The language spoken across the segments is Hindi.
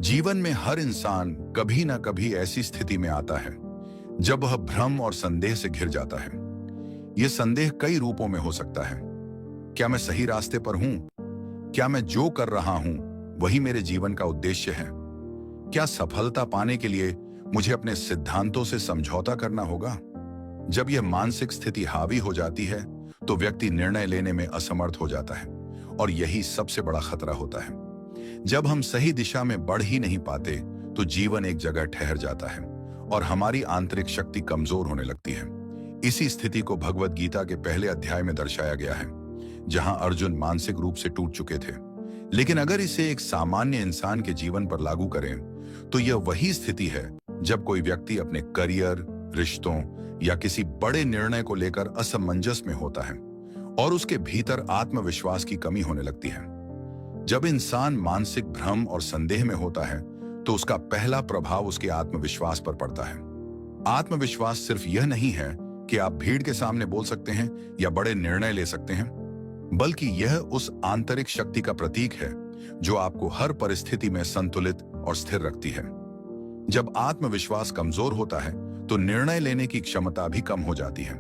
जीवन में हर इंसान कभी ना कभी ऐसी स्थिति में आता है जब वह भ्रम और संदेह से घिर जाता है। यह संदेह कई रूपों में हो सकता है। क्या मैं सही रास्ते पर हूं? क्या मैं जो कर रहा हूं वही मेरे जीवन का उद्देश्य है? क्या सफलता पाने के लिए मुझे अपने सिद्धांतों से समझौता करना होगा? जब यह मानसिक स्थिति हावी हो जाती है तो व्यक्ति निर्णय लेने में असमर्थ हो जाता है और यही सबसे बड़ा खतरा होता है। जब हम सही दिशा में बढ़ ही नहीं पाते तो जीवन एक जगह ठहर जाता है और हमारी आंतरिक शक्ति कमजोर होने लगती है। इसी स्थिति को भगवद गीता के पहले अध्याय में दर्शाया गया है, जहां अर्जुन मानसिक रूप से टूट चुके थे। लेकिन अगर इसे एक सामान्य इंसान के जीवन पर लागू करें तो यह वही स्थिति है जब कोई व्यक्ति अपने करियर, रिश्तों या किसी बड़े निर्णय को लेकर असमंजस में होता है और उसके भीतर आत्मविश्वास की कमी होने लगती है। जब इंसान मानसिक भ्रम और संदेह में होता है तो उसका पहला प्रभाव उसके आत्मविश्वास पर पड़ता है। आत्मविश्वास सिर्फ यह नहीं है कि आप भीड़ के सामने बोल सकते हैं या बड़े निर्णय ले सकते हैं, बल्कि यह उस आंतरिक शक्ति का प्रतीक है जो आपको हर परिस्थिति में संतुलित और स्थिर रखती है। जब आत्मविश्वास कमजोर होता है तो निर्णय लेने की क्षमता भी कम हो जाती है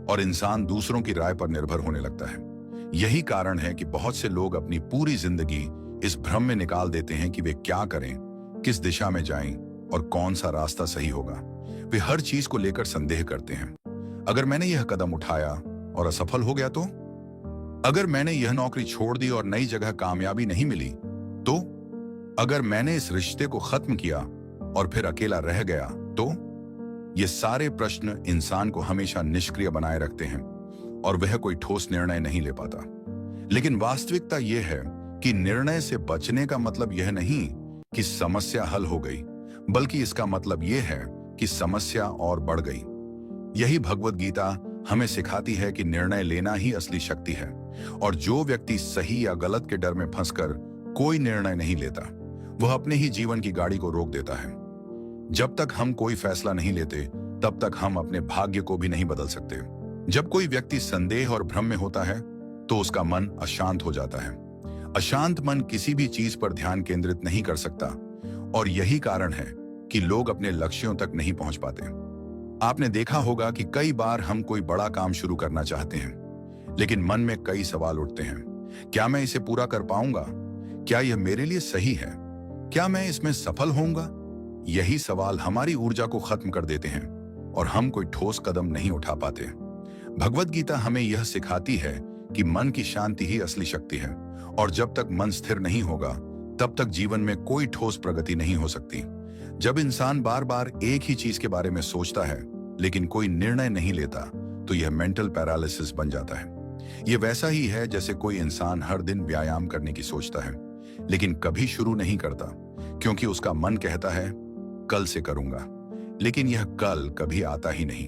और इंसान दूसरों की राय पर निर्भर होने लगता है। यही कारण है कि बहुत से लोग अपनी पूरी जिंदगी इस भ्रम में निकाल देते हैं कि वे क्या करें, किस दिशा में जाएं और कौन सा रास्ता सही होगा। वे हर चीज को लेकर संदेह करते हैं। अगर मैंने यह कदम उठाया और असफल हो गया तो? अगर मैंने यह नौकरी छोड़ दी और नई जगह कामयाबी नहीं मिली तो? अगर मैंने इस रिश्ते को खत्म किया और फिर अकेला रह गया तो? ये सारे प्रश्न इंसान को हमेशा निष्क्रिय बनाए रखते हैं और वह कोई ठोस निर्णय नहीं ले पाता। लेकिन वास्तविकता यह है कि निर्णय से बचने का मतलब यह नहीं कि समस्या हल हो गई, बल्कि इसका मतलब यह है कि समस्या और बढ़ गई। यही भगवद गीता हमें सिखाती है कि निर्णय लेना ही असली शक्ति है और जो व्यक्ति सही या गलत के डर में फंसकर कोई निर्णय नहीं लेता, वह अपने ही जीवन की गाड़ी को रोक देता है। जब तक हम कोई फैसला नहीं लेते, तब तक हम अपने भाग्य को भी नहीं बदल सकते। जब कोई व्यक्ति संदेह और भ्रम में होता है तो उसका मन अशांत हो जाता है। अशांत मन किसी भी चीज पर ध्यान केंद्रित नहीं कर सकता और यही कारण है कि लोग अपने लक्ष्यों तक नहीं पहुंच पाते। आपने देखा होगा कि कई बार हम कोई बड़ा काम शुरू करना चाहते हैं, लेकिन मन में कई सवाल उठते हैं। क्या मैं इसे पूरा कर पाऊंगा? क्या यह मेरे लिए सही है? क्या मैं इसमें सफल होऊंगा? यही सवाल हमारी ऊर्जा को खत्म कर देते हैं और हम कोई ठोस कदम नहीं उठा पाते। भगवद गीता हमें यह सिखाती है कि मन की शांति ही असली शक्ति है और जब तक मन स्थिर नहीं होगा तब तक जीवन में कोई ठोस प्रगति नहीं हो सकती। जब इंसान बार बार एक ही चीज के बारे में सोचता है लेकिन कोई निर्णय नहीं लेता तो यह मेंटल पैरालिसिस बन जाता है। यह वैसा ही है जैसे कोई इंसान हर दिन व्यायाम करने की सोचता है लेकिन कभी शुरू नहीं करता क्योंकि उसका मन कहता है कल से करूंगा, लेकिन यह कल कभी आता ही नहीं।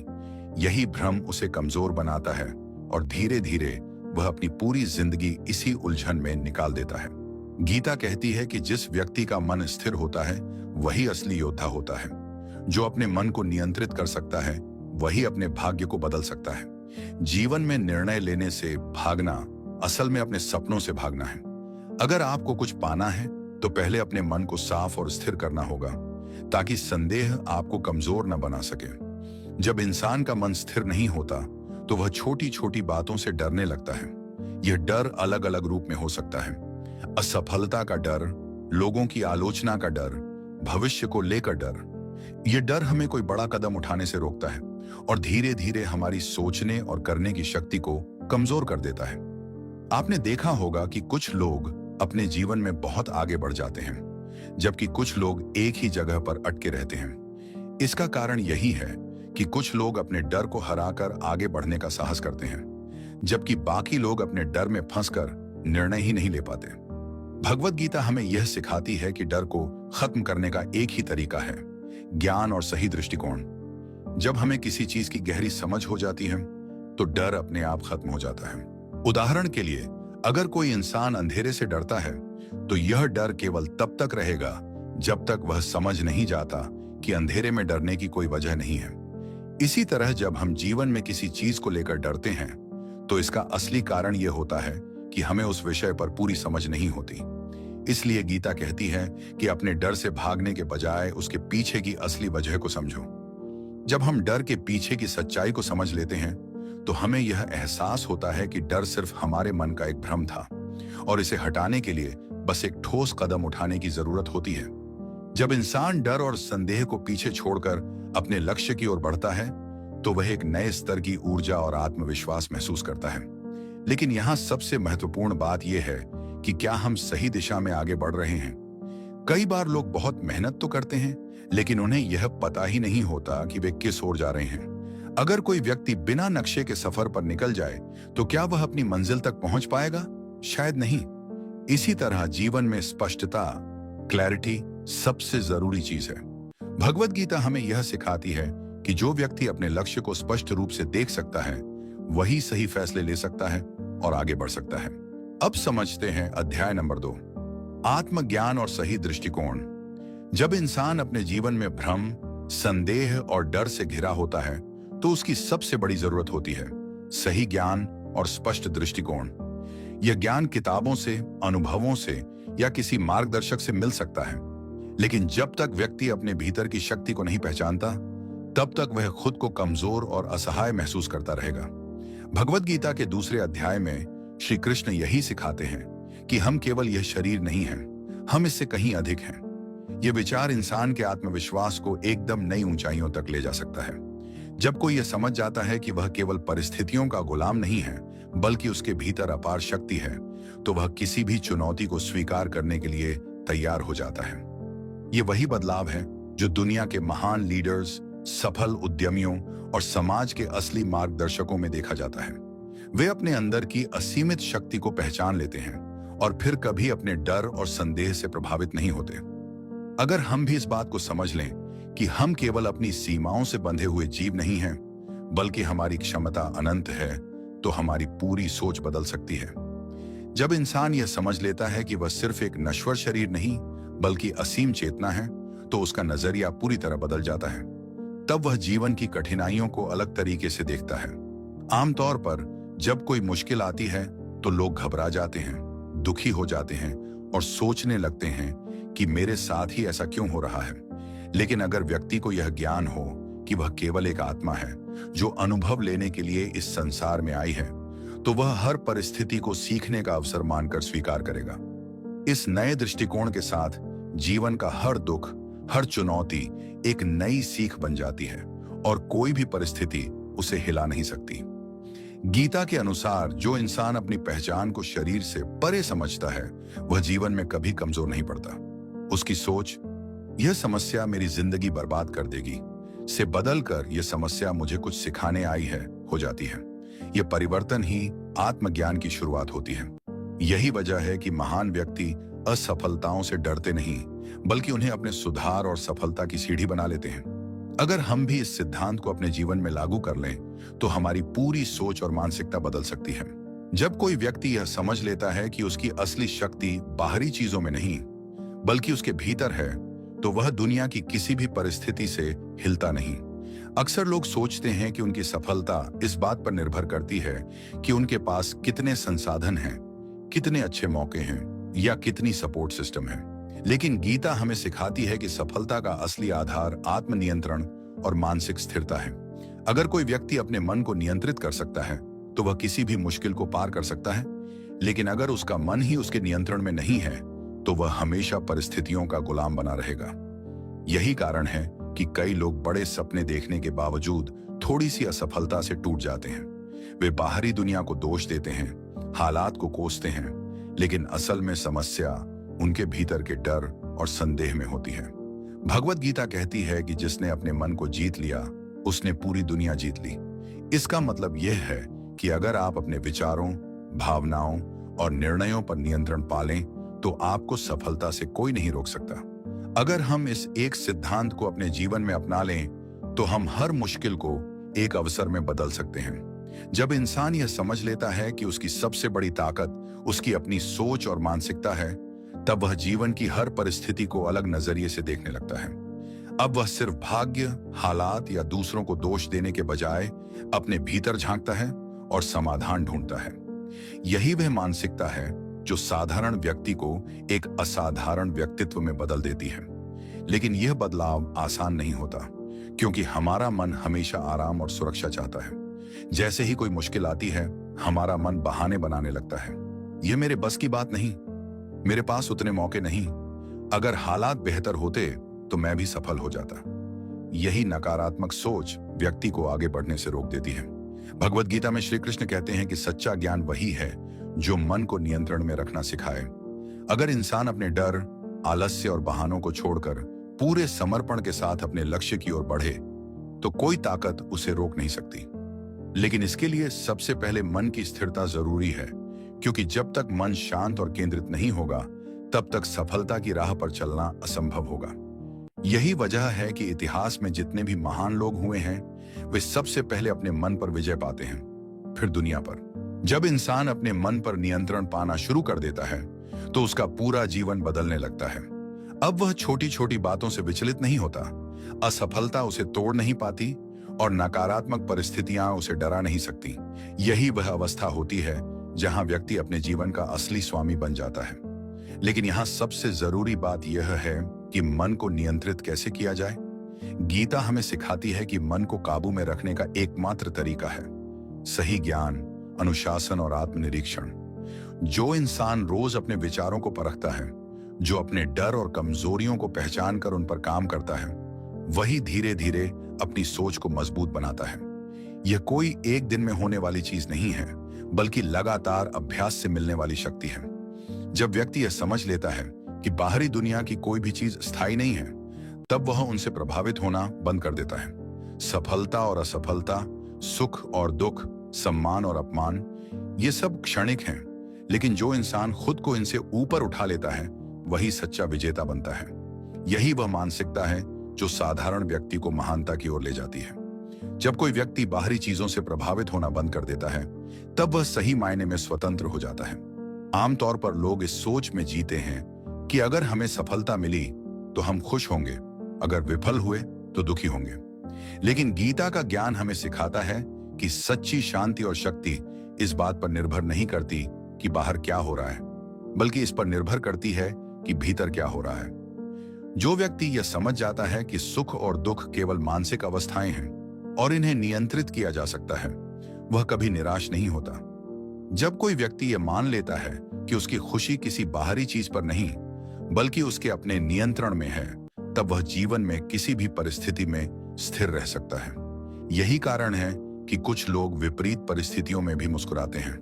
यही भ्रम उसे कमजोर बनाता है और धीरे धीरे वह अपनी पूरी जिंदगी इसी उलझन में निकाल देता है। गीता कहती है कि जिस व्यक्ति का मन स्थिर होता है वही असली योद्धा होता है। जो अपने मन को नियंत्रित कर सकता है वही अपने भाग्य को बदल सकता है। जीवन में निर्णय लेने से भागना असल में अपने सपनों से भागना है। अगर आपको कुछ पाना है तो पहले अपने मन को साफ और स्थिर करना होगा ताकि संदेह आपको कमजोर न बना सके। जब इंसान का मन स्थिर नहीं होता तो वह छोटी छोटी बातों से डरने लगता है। यह डर अलग अलग रूप में हो सकता है। असफलता का डर, लोगों की आलोचना का डर, भविष्य को लेकर डर। यह डर हमें कोई बड़ा कदम उठाने से रोकता है और धीरे धीरे हमारी सोचने और करने की शक्ति को कमजोर कर देता है। आपने देखा होगा कि कुछ लोग अपने जीवन में बहुत आगे बढ़ जाते हैं जबकि कुछ लोग एक ही जगह पर अटके रहते हैं। इसका कारण यही है कि कुछ लोग अपने डर को हराकर आगे बढ़ने का साहस करते हैं जबकि बाकी लोग अपने डर में फंसकर निर्णय ही नहीं ले पाते। भगवद गीता हमें यह सिखाती है कि डर को खत्म करने का एक ही तरीका है, ज्ञान और सही दृष्टिकोण। जब हमें किसी चीज की गहरी समझ हो जाती है तो डर अपने आप खत्म हो जाता है। उदाहरण के लिए, अगर कोई इंसान अंधेरे से डरता है तो यह डर केवल तब तक रहेगा जब तक वह समझ नहीं जाता कि अंधेरे में डरने की कोई वजह नहीं है। इसी तरह जब हम जीवन में किसी चीज को लेकर डरते हैं तो इसका असली कारण यह होता है कि हमें उस विषय पर पूरी समझ नहीं होती। इसलिए गीता कहती है कि अपने डर से भागने के बजाय उसके पीछे की असली वजह को समझो। जब हम डर के पीछे की सच्चाई को समझ लेते हैं तो हमें यह एहसास होता है कि डर सिर्फ हमारे मन का एक भ्रम था और इसे हटाने के लिए बस एक ठोस कदम उठाने की जरूरत होती है। जब इंसान डर और संदेह को पीछे छोड़कर अपने लक्ष्य की ओर बढ़ता है तो वह एक नए स्तर की ऊर्जा और आत्मविश्वास महसूस करता है। लेकिन यहाँ सबसे महत्वपूर्ण बात यह है कि क्या हम सही दिशा में आगे बढ़ रहे हैं। कई बार लोग बहुत मेहनत तो करते हैं लेकिन उन्हें यह पता ही नहीं होता कि वे किस ओर जा रहे हैं। अगर कोई व्यक्ति बिना नक्शे के सफर पर निकल जाए तो क्या वह अपनी मंजिल तक पहुंच पाएगा? शायद नहीं। इसी तरह जीवन में स्पष्टता, क्लैरिटी सबसे जरूरी चीज है। भगवद गीता हमें यह सिखाती है कि जो व्यक्ति अपने लक्ष्य को स्पष्ट रूप से देख सकता है वही सही फैसले ले सकता है और आगे बढ़ सकता है। अब समझते हैं अध्याय नंबर 2, आत्मज्ञान और सही दृष्टिकोण। जब इंसान अपने जीवन में भ्रम, संदेह और डर से घिरा होता है तो उसकी सबसे बड़ी जरूरत होती है सही ज्ञान और स्पष्ट दृष्टिकोण। यह ज्ञान किताबों से, अनुभवों से या किसी मार्गदर्शक से मिल सकता है, लेकिन जब तक व्यक्ति अपने भीतर की शक्ति को नहीं पहचानता तब तक वह खुद को कमजोर और असहाय महसूस करता रहेगा। भगवद गीता के दूसरे अध्याय में श्री कृष्ण यही सिखाते हैं कि हम केवल यह शरीर नहीं हैं, हम इससे कहीं अधिक हैं। यह विचार इंसान के आत्मविश्वास को एकदम नई ऊंचाइयों तक ले जा सकता है। जब कोई यह समझ जाता है कि वह केवल परिस्थितियों का गुलाम नहीं है बल्कि उसके भीतर अपार शक्ति है तो वह किसी भी चुनौती को स्वीकार करने के लिए तैयार हो जाता है। ये वही बदलाव है जो दुनिया के महान लीडर्स, सफल उद्यमियों और समाज के असली मार्गदर्शकों में देखा जाता है। वे अपने अंदर की असीमित शक्ति को पहचान लेते हैं और फिर कभी अपने डर और संदेह से प्रभावित नहीं होते। अगर हम भी इस बात को समझ लें कि हम केवल अपनी सीमाओं से बंधे हुए जीव नहीं हैं, बल्कि हमारी क्षमता अनंत है, तो हमारी पूरी सोच बदल सकती है। जब इंसान यह समझ लेता है कि वह सिर्फ एक नश्वर शरीर नहीं बल्कि असीम चेतना है तो उसका नजरिया पूरी तरह बदल जाता है। तब वह जीवन की कठिनाइयों को अलग तरीके से देखता है। आमतौर पर जब कोई मुश्किल आती है तो लोग घबरा जाते हैं, दुखी हो जाते हैं और सोचने लगते हैं कि मेरे साथ ही ऐसा क्यों हो रहा है। लेकिन अगर व्यक्ति को यह ज्ञान हो कि वह केवल एक आत्मा है जो अनुभव लेने के लिए इस संसार में आई है तो वह हर परिस्थिति को सीखने का अवसर मानकर स्वीकार करेगा। इस नए दृष्टिकोण के साथ जीवन का हर दुख, हर चुनौती एक नई सीख बन जाती है और कोई भी परिस्थिति उसे हिला नहीं सकती। गीता के अनुसार जो इंसान अपनी पहचान को शरीर से परे समझता है वह जीवन में कभी कमजोर नहीं पड़ता। उसकी सोच, यह समस्या मेरी जिंदगी बर्बाद कर देगी, से बदलकर यह समस्या मुझे कुछ सिखाने आई है, हो जाती है। यह परिवर्तन ही आत्मज्ञान की शुरुआत होती है। यही वजह है कि महान व्यक्ति असफलताओं से डरते नहीं बल्कि उन्हें अपने सुधार और सफलता की सीढ़ी बना लेते हैं। अगर हम भी इस सिद्धांत को अपने जीवन में लागू कर लें तो हमारी पूरी सोच और मानसिकता बदल सकती है। जब कोई व्यक्ति यह समझ लेता है कि उसकी असली शक्ति बाहरी चीजों में नहीं बल्कि उसके भीतर है तो वह दुनिया की किसी भी परिस्थिति से हिलता नहीं। अक्सर लोग सोचते हैं कि उनकी सफलता इस बात पर निर्भर करती है कि उनके पास कितने संसाधन हैं, कितने अच्छे मौके हैं या कितनी सपोर्ट सिस्टम है। लेकिन गीता हमें सिखाती है कि सफलता का असली आधार आत्मनियंत्रण और मानसिक स्थिरता है। अगर कोई व्यक्ति अपने मन को नियंत्रित कर सकता है तो वह किसी भी मुश्किल को पार कर सकता है, लेकिन अगर उसका मन ही उसके नियंत्रण में नहीं है तो वह हमेशा परिस्थितियों का गुलाम बना रहेगा। यही कारण है कि कई लोग बड़े सपने देखने के बावजूद थोड़ी सी असफलता से टूट जाते हैं। वे बाहरी दुनिया को दोष देते हैं, हालात को कोसते हैं, लेकिन असल में समस्या उनके भीतर के डर और संदेह में होती है। भगवद गीता कहती है कि जिसने अपने मन को जीत लिया उसने पूरी दुनिया जीत ली। इसका मतलब यह है कि अगर आप अपने विचारों, भावनाओं और निर्णयों पर नियंत्रण पालें तो आपको सफलता से कोई नहीं रोक सकता। अगर हम इस एक सिद्धांत को अपने जीवन में अपना लें तो हम हर मुश्किल को एक अवसर में बदल सकते हैं। जब इंसान यह समझ लेता है कि उसकी सबसे बड़ी ताकत उसकी अपनी सोच और मानसिकता है तब वह जीवन की हर परिस्थिति को अलग नजरिए से देखने लगता है। अब वह सिर्फ भाग्य, हालात या दूसरों को दोष देने के बजाय अपने भीतर झांकता है और समाधान ढूंढता है। यही वह मानसिकता है जो साधारण व्यक्ति को एक असाधारण व्यक्तित्व में बदल देती है। लेकिन यह बदलाव आसान नहीं होता, क्योंकि हमारा मन हमेशा आराम और सुरक्षा चाहता है। जैसे ही कोई मुश्किल आती है, हमारा मन बहाने बनाने लगता है। यह मेरे बस की बात नहीं, मेरे पास उतने मौके नहीं, अगर हालात बेहतर होते तो मैं भी सफल हो जाता। यही नकारात्मक सोच व्यक्ति को आगे बढ़ने से रोक देती है। भगवद गीता में श्री कृष्ण कहते हैं कि सच्चा ज्ञान वही है जो मन को नियंत्रण में रखना सिखाए। अगर इंसान अपने डर, आलस्य और बहानों को छोड़कर पूरे समर्पण के साथ अपने लक्ष्य की ओर बढ़े, तो कोई ताकत उसे रोक नहीं सकती। लेकिन इसके लिए सबसे पहले मन की स्थिरता जरूरी है, क्योंकि जब तक मन शांत और केंद्रित नहीं होगा, तब तक सफलता की राह पर चलना असंभव होगा। यही वजह है कि इतिहास में जितने भी महान लोग हुए हैं, वे सबसे पहले अपने मन पर विजय पाते हैं, फिर दुनिया पर। जब इंसान अपने मन पर नियंत्रण पाना शुरू कर देता है, तो उसका पूरा जीवन बदलने लगता है। अब वह छोटी छोटी बातों से विचलित नहीं होता, असफलता उसे तोड़ नहीं पाती और नकारात्मक परिस्थितियां उसे डरा नहीं सकती। यही वह अवस्था होती है जहां व्यक्ति अपने जीवन का असली स्वामी बन जाता है। लेकिन यहां सबसे जरूरी बात यह है कि मन को नियंत्रित कैसे किया जाए। गीता हमें सिखाती है कि मन को काबू में रखने का एकमात्र तरीका है सही ज्ञान, अनुशासन और आत्मनिरीक्षण। जो इंसान रोज अपने विचारों को परखता है, जो अपने डर और कमजोरियों को पहचान कर उन पर काम करता है, वही धीरे धीरे अपनी सोच को मजबूत बनाता है। यह कोई एक दिन में होने वाली चीज नहीं है, बल्कि लगातार अभ्यास से मिलने वाली शक्ति है। जब व्यक्ति यह समझ लेता है कि बाहरी दुनिया की कोई भी चीज स्थायी नहीं है, तब वह उनसे प्रभावित होना बंद कर देता है। सफलता और असफलता, सुख और दुख, सम्मान और अपमान, ये सब क्षणिक हैं, लेकिन जो इंसान खुद को इनसे ऊपर उठा लेता है, वही सच्चा विजेता बनता है। यही वह मानसिकता है जो साधारण व्यक्ति को महानता की ओर ले जाती है। जब कोई व्यक्ति बाहरी चीजों से प्रभावित होना बंद कर देता है, तब वह सही मायने में स्वतंत्र हो जाता है। आमतौर पर लोग इस सोच में जीते हैं कि अगर हमें सफलता मिली तो हम खुश होंगे, अगर विफल हुए तो दुखी होंगे। लेकिन गीता का ज्ञान हमें सिखाता है कि सच्ची शांति और शक्ति इस बात पर निर्भर नहीं करती कि बाहर क्या हो रहा है, बल्कि इस पर निर्भर करती है कि भीतर क्या हो रहा है। जो व्यक्ति यह समझ जाता है कि सुख और दुख केवल मानसिक अवस्थाएं हैं और इन्हें नियंत्रित किया जा सकता है, वह कभी निराश नहीं होता। जब कोई व्यक्ति यह मान लेता है कि उसकी खुशी किसी बाहरी चीज पर नहीं, बल्कि उसके अपने नियंत्रण में है, तब वह जीवन में किसी भी परिस्थिति में स्थिर रह सकता है। यही कारण है कि कुछ लोग विपरीत परिस्थितियों में भी मुस्कुराते हैं,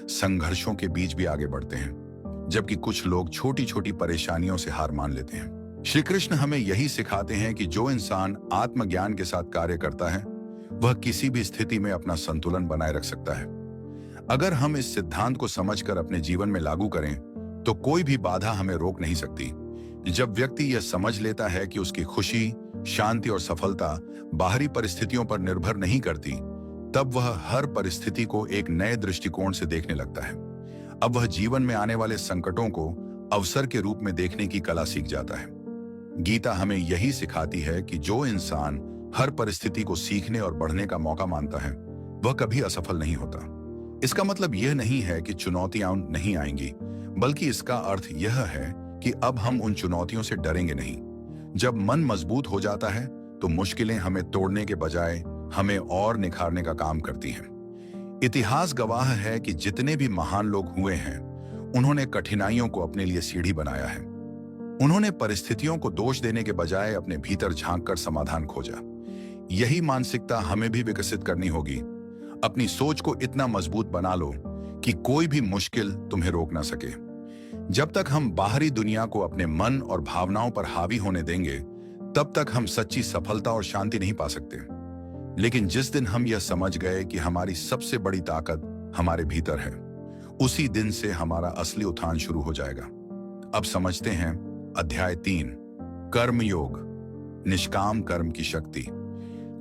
संघर्षों के बीच भी आगे बढ़ते हैं, जबकि कुछ लोग छोटी छोटी परेशानियों से हार मान लेते हैं। श्री कृष्ण हमें यही सिखाते हैं कि जो इंसान आत्मज्ञान के साथ कार्य करता है, वह किसी भी स्थिति में अपना संतुलन बनाए रख सकता है। अगर हम इस सिद्धांत को समझकर अपने जीवन में लागू करें, तो कोई भी बाधा हमें रोक नहीं सकती। जब व्यक्ति यह समझ लेता है कि उसकी खुशी, शांति और सफलता बाहरी परिस्थितियों पर निर्भर नहीं करती, तब वह हर परिस्थिति को एक नए दृष्टिकोण से देखने लगता है। अब वह जीवन में आने वाले संकटों को अवसर के रूप में देखने की कला सीख जाता है। गीता हमें यही सिखाती है कि जो इंसान हर परिस्थिति को सीखने और बढ़ने का मौका मानता है, वह कभी असफल नहीं होता। इसका मतलब यह नहीं है कि चुनौतियां नहीं आएंगी, बल्कि इसका अर्थ यह है कि अब हम उन चुनौतियों से डरेंगे नहीं। जब मन मजबूत हो जाता है, तो मुश्किलें हमें तोड़ने के बजाय हमें और निखारने का काम करती हैं। इतिहास गवाह है कि जितने भी महान लोग हुए हैं, उन्होंने कठिनाइयों को अपने लिए सीढ़ी बनाया है। उन्होंने परिस्थितियों को दोष देने के बजाय अपने भीतर झांककर समाधान खोजा। यही मानसिकता हमें भी विकसित करनी होगी। अपनी सोच को इतना मजबूत बना लो कि कोई भी मुश्किल तुम्हें रोक ना सके। जब तक हम बाहरी दुनिया को अपने मन और भावनाओं पर हावी होने देंगे, तब तक हम सच्ची सफलता और शांति नहीं पा सकते। लेकिन जिस दिन हम यह समझ गए कि हमारी सबसे बड़ी ताकत हमारे भीतर है, उसी दिन से हमारा असली उत्थान शुरू हो जाएगा। अब समझते हैं अध्याय 3, कर्म योग, निष्काम कर्म की शक्ति।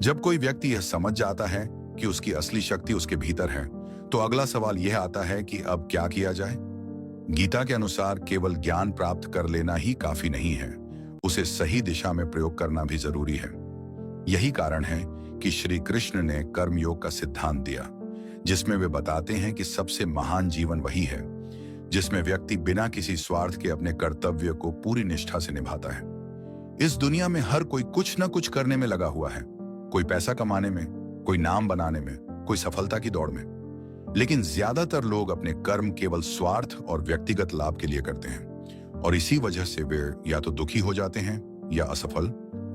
जब कोई व्यक्ति यह समझ जाता है कि उसकी असली शक्ति उसके भीतर है, तो अगला सवाल यह आता है कि अब क्या किया जाए। गीता के अनुसार केवल ज्ञान प्राप्त कर लेना ही काफी नहीं है, उसे सही दिशा में प्रयोग करना भी जरूरी है। यही कारण है कि श्री कृष्ण ने कर्मयोग का सिद्धांत दिया, जिसमें वे बताते हैं कि सबसे महान जीवन वही है जिसमें व्यक्ति बिना किसी स्वार्थ के अपने कर्तव्य को पूरी निष्ठा से निभाता है। इस दुनिया में हर कोई कुछ न कुछ करने में लगा हुआ है, कोई पैसा कमाने में, कोई नाम बनाने में, कोई सफलता की दौड़ में। लेकिन ज्यादातर लोग अपने कर्म केवल स्वार्थ और व्यक्तिगत लाभ के लिए करते हैं, और इसी वजह से वे या तो दुखी हो जाते हैं या असफल।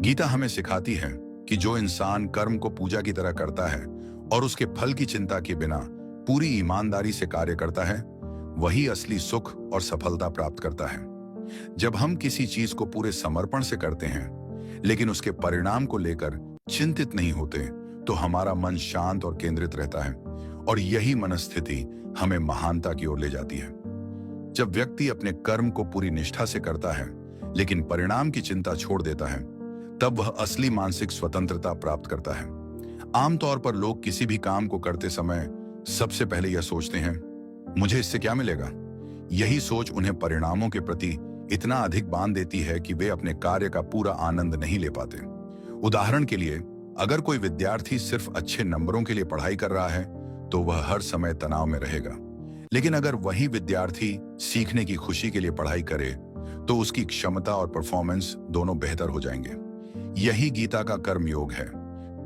गीता हमें सिखाती है कि जो इंसान कर्म को पूजा की तरह करता है और उसके फल की चिंता के बिना पूरी ईमानदारी से कार्य करता है, वही असली सुख और सफलता प्राप्त करता है। जब हम किसी चीज को पूरे समर्पण से करते हैं लेकिन उसके परिणाम को लेकर चिंतित नहीं होते, तो हमारा मन शांत और केंद्रित रहता है, और यही मनस्थिति हमें महानता की ओर ले जाती है। जब व्यक्ति अपने कर्म को पूरी निष्ठा से करता है लेकिन परिणाम की चिंता छोड़ देता है, तब वह असली मानसिक स्वतंत्रता प्राप्त करता है। आमतौर पर लोग किसी भी काम को करते समय सबसे पहले यह सोचते हैं, मुझे इससे क्या मिलेगा। यही सोच उन्हें परिणामों के प्रति इतना अधिक बांध देती है कि वे अपने कार्य का पूरा आनंद नहीं ले पाते। उदाहरण के लिए, अगर कोई विद्यार्थी सिर्फ अच्छे नंबरों के लिए पढ़ाई कर रहा है तो वह हर समय तनाव में रहेगा। लेकिन अगर वही विद्यार्थी सीखने की खुशी के लिए पढ़ाई करे तो उसकी क्षमता और परफॉर्मेंस दोनों बेहतर हो जाएंगे। यही गीता का कर्म योग है,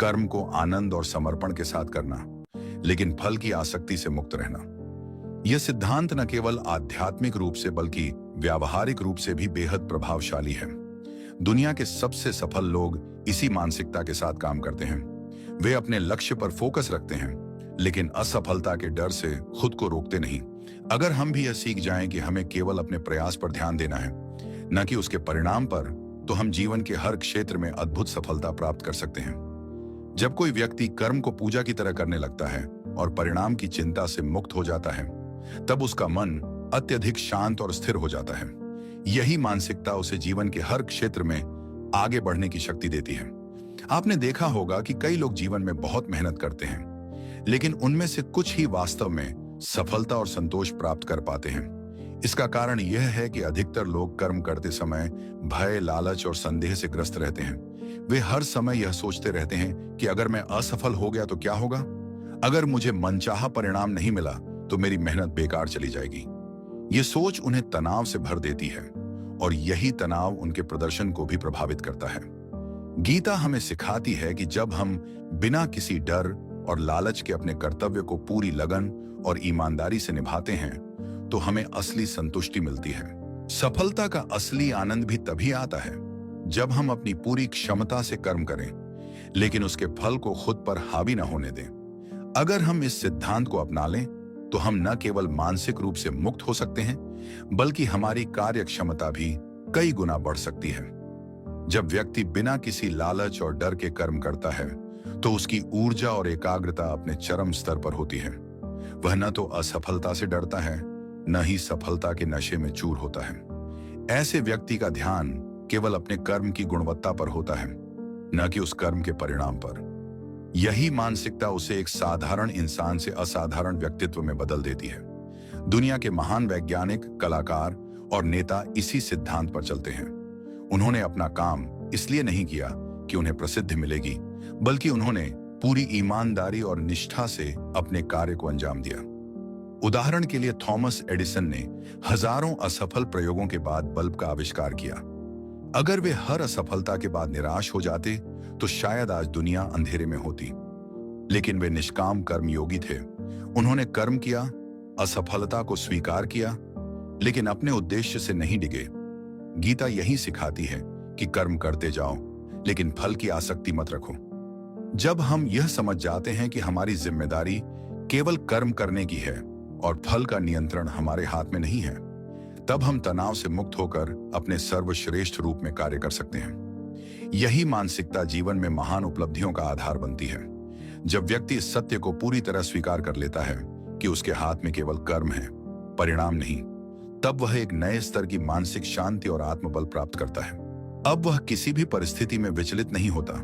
कर्म को आनंद और समर्पण के साथ करना, लेकिन फल की आसक्ति से मुक्त रहना। यह सिद्धांत न केवल आध्यात्मिक रूप से बल्कि व्यावहारिक रूप से भी बेहद प्रभावशाली है। दुनिया के सबसे सफल लोग इसी मानसिकता के साथ काम करते हैं। वे अपने लक्ष्य पर फोकस रखते हैं लेकिन असफलता के डर से खुद को रोकते नहीं। अगर हम भी यह सीख जाएं कि हमें केवल अपने प्रयास पर ध्यान देना है, न कि उसके परिणाम पर, तो हम जीवन के हर क्षेत्र में अद्भुत सफलता प्राप्त कर सकते हैं। जब कोई व्यक्ति कर्म को पूजा की तरह करने लगता है और परिणाम की चिंता से मुक्त हो जाता है, तब उसका मन अत्यधिक शांत और स्थिर हो जाता है। यही मानसिकता उसे जीवन के हर क्षेत्र में आगे बढ़ने की शक्ति देती है। आपने देखा होगा कि कई लोग जीवन में बहुत मेहनत करते हैं, लेकिन उनमें से कुछ ही वास्तव में सफलता और संतोष प्राप्त कर पाते हैं। इसका कारण यह है कि अधिकतर लोग कर्म करते समय भय, लालच और संदेह से ग्रस्त रहते हैं। वे हर समय यह सोचते रहते हैं कि अगर मैं असफल हो गया तो क्या होगा, अगर मुझे मनचाहा परिणाम नहीं मिला तो मेरी मेहनत बेकार चली जाएगी। ये सोच उन्हें तनाव से भर देती है, और यही तनाव उनके प्रदर्शन को भी प्रभावित करता है। गीता हमें सिखाती है कि जब हम बिना किसी डर और लालच के अपने कर्तव्य को पूरी लगन और ईमानदारी से निभाते हैं तो हमें असली संतुष्टि मिलती है। सफलता का असली आनंद भी तभी आता है जब हम अपनी पूरी क्षमता से कर्म करें लेकिन उसके फल को खुद पर हावी न होने दें। अगर हम इस सिद्धांत को अपना लें तो हम न केवल मानसिक रूप से मुक्त हो सकते हैं बल्कि हमारी कार्य क्षमता भी कई गुना बढ़ सकती है। जब व्यक्ति बिना किसी लालच और डर के कर्म करता है तो उसकी ऊर्जा और एकाग्रता अपने चरम स्तर पर होती है। वह न तो असफलता से डरता है, न ही सफलता के नशे में चूर होता है। ऐसे व्यक्ति का ध्यान केवल अपने कर्म की गुणवत्ता पर होता है, न कि उस कर्म के परिणाम पर। यही मानसिकता उसे एक साधारण इंसान से असाधारण व्यक्तित्व में बदल देती है। दुनिया के महान वैज्ञानिक, कलाकार और नेता इसी सिद्धांत पर चलते हैं। उन्होंने अपना काम इसलिए नहीं किया कि उन्हें प्रसिद्धि मिलेगी, बल्कि उन्होंने पूरी ईमानदारी और निष्ठा से अपने कार्य को अंजाम दिया। उदाहरण के लिए थॉमस एडिसन ने हजारों असफल प्रयोगों के बाद बल्ब का आविष्कार किया। अगर वे हर असफलता के बाद निराश हो जाते तो शायद आज दुनिया अंधेरे में होती। लेकिन वे निष्काम कर्मयोगी थे। उन्होंने कर्म किया, असफलता को स्वीकार किया, लेकिन अपने उद्देश्य से नहीं डिगे। गीता यही सिखाती है कि कर्म करते जाओ लेकिन फल की आसक्ति मत रखो। जब हम यह समझ जाते हैं कि हमारी जिम्मेदारी केवल कर्म करने की है और फल का नियंत्रण हमारे हाथ में नहीं है, तब हम तनाव से मुक्त होकर अपने सर्वश्रेष्ठ रूप में कार्य कर सकते हैं। यही मानसिकता जीवन में महान उपलब्धियों का आधार बनती है। जब व्यक्ति इस सत्य को पूरी तरह स्वीकार कर लेता है कि उसके हाथ में केवल कर्म है, परिणाम नहीं, तब वह एक नए स्तर की मानसिक शांति और आत्मबल प्राप्त करता है। अब वह किसी भी परिस्थिति में विचलित नहीं होता।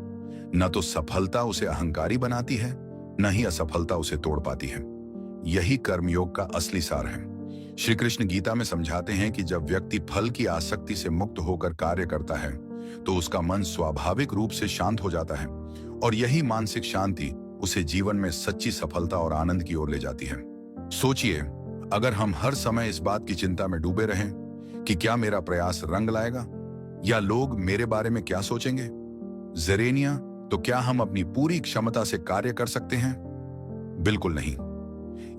न तो सफलता उसे अहंकारी बनाती है, न ही असफलता उसे तोड़ पाती है। यही कर्मयोग का असली सार है। श्री कृष्ण गीता में समझाते हैं कि जब व्यक्ति फल की आसक्ति से मुक्त होकर कार्य करता है तो उसका मन स्वाभाविक रूप से शांत हो जाता है, और यही मानसिक शांति उसे जीवन में सच्ची सफलता और आनंद की ओर ले जाती है। सोचिए, अगर हम हर समय इस बात की चिंता में डूबे रहें कि क्या मेरा प्रयास रंग लाएगा या लोग मेरे बारे में क्या सोचेंगे, जेरेनिया, तो क्या हम अपनी पूरी क्षमता से कार्य कर सकते हैं? बिल्कुल नहीं।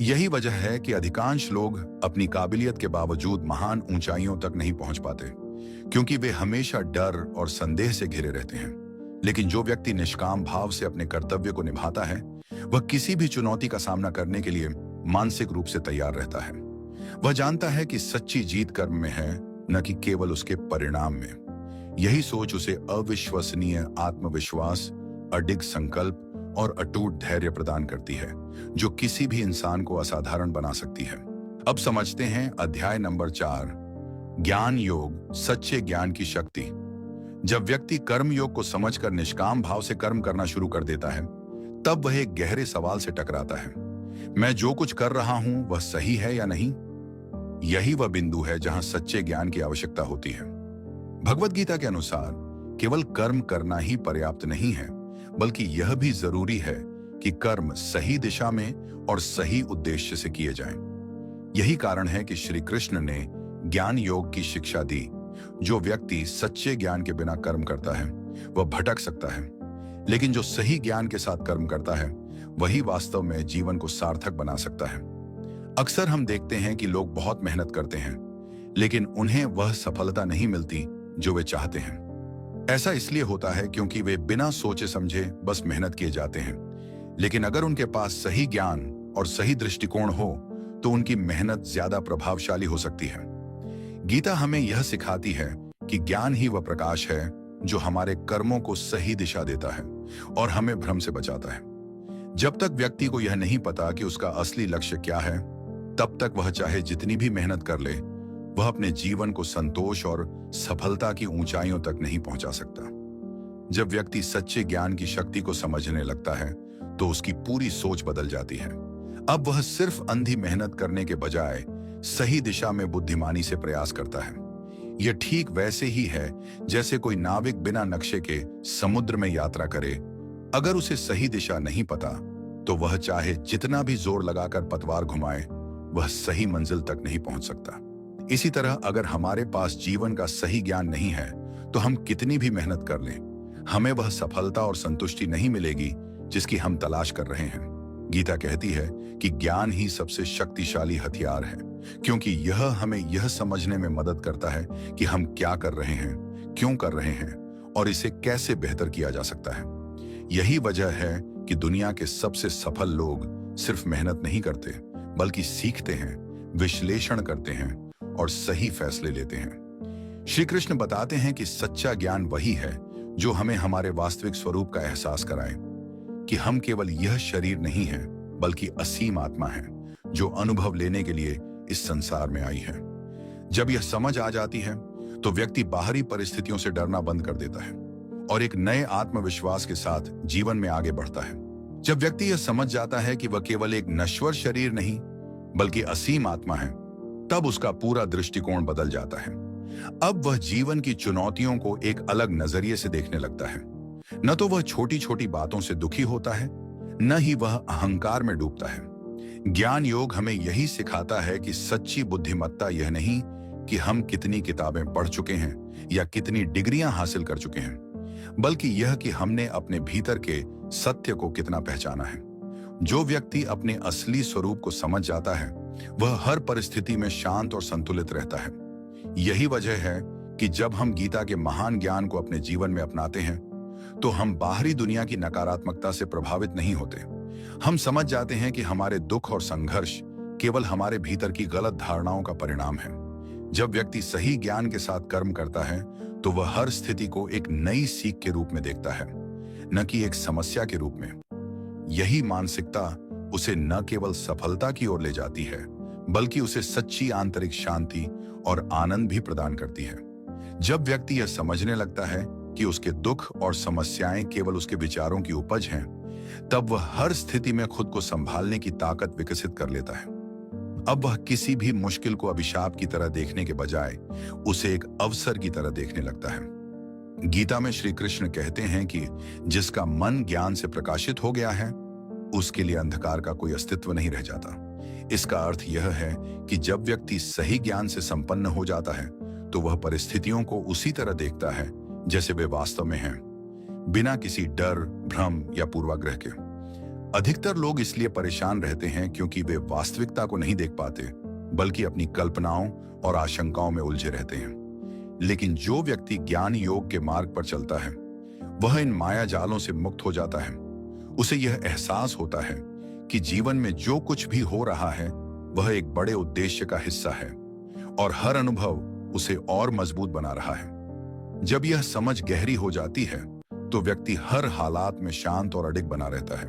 यही वजह है कि अधिकांश लोग अपनी काबिलियत के बावजूद महान ऊंचाइयों तक नहीं पहुंच पाते, क्योंकि वे हमेशा डर और संदेह से घिरे रहते हैं। लेकिन जो व्यक्ति निष्काम भाव से अपने कर्तव्य को निभाता है, वह किसी भी चुनौती का सामना करने के लिए मानसिक रूप से तैयार रहता है। वह जानता है कि सच्ची जीत कर्म में है, न कि केवल उसके परिणाम में। यही सोच उसे अविश्वसनीय आत्मविश्वास, अडिग संकल्प और अटूट धैर्य प्रदान करती है, जो किसी भी इंसान को असाधारण बना सकती है। अब समझते हैं अध्याय नंबर 4, ज्ञान योग, सच्चे ज्ञान की शक्ति। जब व्यक्ति कर्म योग को समझकर निष्काम भाव से कर्म करना शुरू कर देता है, तब वह एक गहरे सवाल से टकराता है। मैं जो कुछ कर रहा हूं वह सही है या नहीं? यही वह बिंदु है जहां सच्चे ज्ञान की आवश्यकता होती है। भगवद गीता के अनुसार केवल कर्म करना ही पर्याप्त नहीं है, बल्कि यह भी जरूरी है कि कर्म सही दिशा में और सही उद्देश्य से किए जाएं। यही कारण है कि श्री कृष्ण ने ज्ञान योग की शिक्षा दी। जो व्यक्ति सच्चे ज्ञान के बिना कर्म करता है वह भटक सकता है, लेकिन जो सही ज्ञान के साथ कर्म करता है वही वास्तव में जीवन को सार्थक बना सकता है। अक्सर हम देखते हैं कि लोग बहुत मेहनत करते हैं, लेकिन उन्हें वह सफलता नहीं मिलती जो वे चाहते हैं। ऐसा इसलिए होता है क्योंकि वे बिना सोचे समझे बस मेहनत किए जाते हैं। लेकिन अगर उनके पास सही ज्ञान और सही दृष्टिकोण हो तो उनकी मेहनत ज्यादा प्रभावशाली हो सकती है। गीता हमें यह सिखाती है कि ज्ञान ही वह प्रकाश है जो हमारे कर्मों को सही दिशा देता है और हमें भ्रम से बचाता है। जब तक व्यक्ति को यह नहीं पता कि उसका असली लक्ष्य क्या है, तब तक वह चाहे जितनी भी मेहनत कर ले, वह अपने जीवन को संतोष और सफलता की ऊंचाइयों तक नहीं पहुंचा सकता। जब व्यक्ति सच्चे ज्ञान की शक्ति को समझने लगता है तो उसकी पूरी सोच बदल जाती है। अब वह सिर्फ अंधी मेहनत करने के बजाय सही दिशा में बुद्धिमानी से प्रयास करता है। यह ठीक वैसे ही है जैसे कोई नाविक बिना नक्शे के समुद्र में यात्रा करे। अगर उसे सही दिशा नहीं पता तो वह चाहे जितना भी जोर लगाकर पतवार घुमाए, वह सही मंजिल तक नहीं पहुंच सकता। इसी तरह अगर हमारे पास जीवन का सही ज्ञान नहीं है तो हम कितनी भी मेहनत कर लें, हमें वह सफलता और संतुष्टि नहीं मिलेगी जिसकी हम तलाश कर रहे हैं। गीता कहती है कि ज्ञान ही सबसे शक्तिशाली हथियार है, क्योंकि यह हमें यह समझने में मदद करता है कि हम क्या कर रहे हैं, क्यों कर रहे हैं और इसे कैसे बेहतर किया जा सकता है। यही वजह है कि दुनिया के सबसे सफल लोग सिर्फ मेहनत नहीं करते, बल्कि सीखते हैं, विश्लेषण करते हैं और सही फैसले लेते हैं। श्री कृष्ण बताते हैं कि सच्चा ज्ञान वही है जो हमें हमारे वास्तविक स्वरूप का एहसास कराए, कि हम केवल यह शरीर नहीं है, बल्कि असीम आत्मा है जो अनुभव लेने के लिए इस संसार में आई है। जब यह समझ आ जाती है तो व्यक्ति बाहरी परिस्थितियों से डरना बंद कर देता है और एक नए आत्मविश्वास के साथ जीवन में आगे बढ़ता है। जब व्यक्ति यह समझ जाता है कि वह केवल एक नश्वर शरीर नहीं, बल्कि असीम आत्मा है, तब उसका पूरा दृष्टिकोण बदल जाता है। अब वह जीवन की चुनौतियों को एक अलग नजरिए से देखने लगता है। न तो वह छोटी छोटी बातों से दुखी होता है, न ही वह अहंकार में डूबता है। ज्ञान योग हमें यही सिखाता है कि सच्ची बुद्धिमत्ता यह नहीं कि हम कितनी किताबें पढ़ चुके हैं या कितनी डिग्रियां हासिल कर चुके हैं, बल्कि यह कि हमने अपने भीतर के सत्य को कितना पहचाना है। जो व्यक्ति अपने असली स्वरूप को समझ जाता है वह हर परिस्थिति में शांत और संतुलित रहता है। यही वजह है कि जब हम गीता के महान ज्ञान को अपने जीवन में अपनाते हैं तो हम बाहरी दुनिया की नकारात्मकता से प्रभावित नहीं होते। हम समझ जाते हैं कि हमारे दुख और संघर्ष केवल हमारे भीतर की गलत धारणाओं का परिणाम है। जब व्यक्ति सही ज्ञान के साथ कर्म करता है तो वह हर स्थिति को एक नई सीख के रूप में देखता है, न कि एक समस्या के रूप में। यही मानसिकता उसे न केवल सफलता की ओर ले जाती है, बल्कि उसे सच्ची आंतरिक शांति और आनंद भी प्रदान करती है। जब व्यक्ति यह समझने लगता है कि उसके दुख और समस्याएं केवल उसके विचारों की उपज हैं, तब वह हर स्थिति में खुद को संभालने की ताकत विकसित कर लेता है। अब वह किसी भी मुश्किल को अभिशाप की तरह देखने के बजाय उसे एक अवसर की तरह देखने लगता है। गीता में श्री कृष्ण कहते हैं कि जिसका मन ज्ञान से प्रकाशित हो गया है, उसके लिए अंधकार का कोई अस्तित्व नहीं रह जाता। इसका अर्थ यह है कि जब व्यक्ति सही ज्ञान से संपन्न हो जाता है तो वह परिस्थितियों को उसी तरह देखता है जैसे वे वास्तव में हैं, बिना किसी डर, भ्रम या पूर्वाग्रह के। अधिकतर लोग इसलिए परेशान रहते हैं क्योंकि वे वास्तविकता को नहीं देख पाते, बल्कि अपनी कल्पनाओं और आशंकाओं में उलझे रहते हैं। लेकिन जो व्यक्ति ज्ञान योग के मार्ग पर चलता है वह इन माया जालों से मुक्त हो जाता है। उसे यह एहसास होता है कि जीवन में जो कुछ भी हो रहा है वह एक बड़े उद्देश्य का हिस्सा है और हर अनुभव उसे और मजबूत बना रहा है। जब यह समझ गहरी हो जाती है तो व्यक्ति हर हालात में शांत और अडिग बना रहता है।